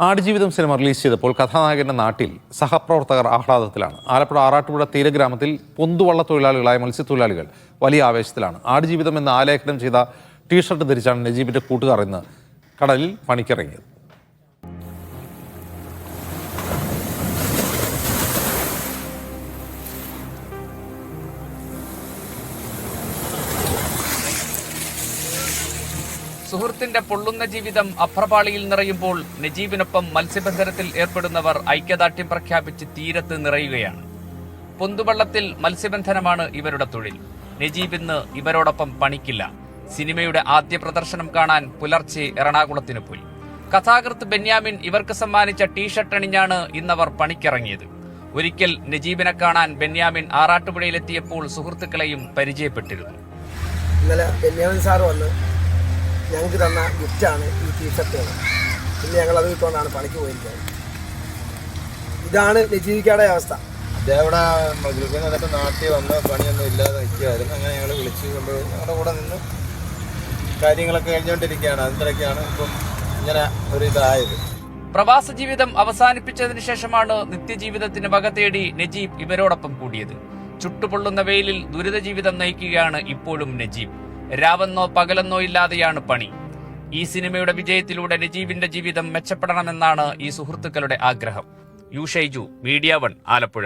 Aadujeevitham cinema release ചെയ്തപ്പോൾ കഥാനായകന്റെ നാട്ടിൽ സഹപ്രവർത്തകർ ആഹ്ലാദത്തിലാണ്. ആലപ്പുഴ ആറാട്ടുപുഴ തീരഗ്രാമത്തിൽ പൊന്തുവള്ള തൊഴിലാളികളായ മത്സ്യത്തൊഴിലാളികൾ വലിയ ആവേശത്തിലാണ്. ആടുജീവിതം എന്ന ആലേഖനം ചെയ്ത ടീഷർട്ട് ധരിച്ചാണ് നജീബിന്റെ കൂട്ടുകാർ ഇന്ന് കടലിൽ പണിക്കിറങ്ങിയത്. സുഹൃത്തിന്റെ പൊള്ളുന്ന ജീവിതം അഭ്രപാളിയിൽ നിറയുമ്പോൾ നജീബിനൊപ്പം മത്സ്യബന്ധനത്തിൽ ഏർപ്പെടുന്നവർ ഐക്യദാർഢ്യം പ്രഖ്യാപിച്ച് തീരത്ത് നിറയുകയാണ്. പൊന്തുവള്ളത്തിൽ മത്സ്യബന്ധനമാണ് ഇവരുടെ തൊഴിൽ. നജീബ് ഇന്ന് ഇവരോടൊപ്പം പണിക്കില്ല. സിനിമയുടെ ആദ്യ പ്രദർശനം കാണാൻ പുലർച്ചെ എറണാകുളത്തിന് പോയി. കഥാകൃത്ത് ബെന്യാമിൻ ഇവർക്ക് സമ്മാനിച്ച ടീഷർട്ട് അണിഞ്ഞാണ് ഇന്നവർ പണിക്കിറങ്ങിയത്. ഒരിക്കൽ നജീബിനെ കാണാൻ ബെന്യാമിൻ ആറാട്ടുപുഴയിലെത്തിയപ്പോൾ സുഹൃത്തുക്കളെയും പരിചയപ്പെട്ടിരുന്നു. ഇന്നലെ ബെന്യാമിൻ സാർ വന്ന് ഞങ്ങൾക്ക് തന്ന ഗിഫ്റ്റാണ് ഈ ടീഷർട്ടുകൾ. പിന്നെ ഞങ്ങളത് ഇട്ടുകൊണ്ടാണ് പണിക്ക് പോയിരിക്കുന്നത്. ഇതാണ് നജീബിക്കയുടെ അവസ്ഥ. ഇതേവിടെ ഗൾഫിൽ നാട്ടിൽ വന്ന് പണിയൊന്നും ഇല്ലാതെ നിൽക്കുമായിരുന്നു. അങ്ങനെ ഞങ്ങൾ വിളിച്ചു കൊണ്ടുപോയി ഞങ്ങളുടെ കൂടെ നിന്ന് കാര്യങ്ങളൊക്കെ കഴിഞ്ഞുകൊണ്ടിരിക്കുകയാണ്. അതിനിടയ്ക്കാണ് ഇപ്പം ഇങ്ങനെ ഒരു ഇതായത്. പ്രവാസ ജീവിതം അവസാനിപ്പിച്ചതിന് ശേഷമാണ് നിത്യജീവിതത്തിന് വക തേടി നജീബ് ഇവരോടൊപ്പം കൂടിയത്. ചുട്ടുപൊള്ളുന്ന വെയിലിൽ ദുരിത ജീവിതം നയിക്കുകയാണ് ഇപ്പോഴും നജീബ്. രാവെന്നോ പകലെന്നോ ഇല്ലാതെയാണ് പണി. ഈ സിനിമയുടെ വിജയത്തിലൂടെ നജീബിന്റെ ജീവിതം മെച്ചപ്പെടണമെന്നാണ് ഈ സുഹൃത്തുക്കളുടെ ആഗ്രഹം. U Shaiju, media 1, Alappuzha.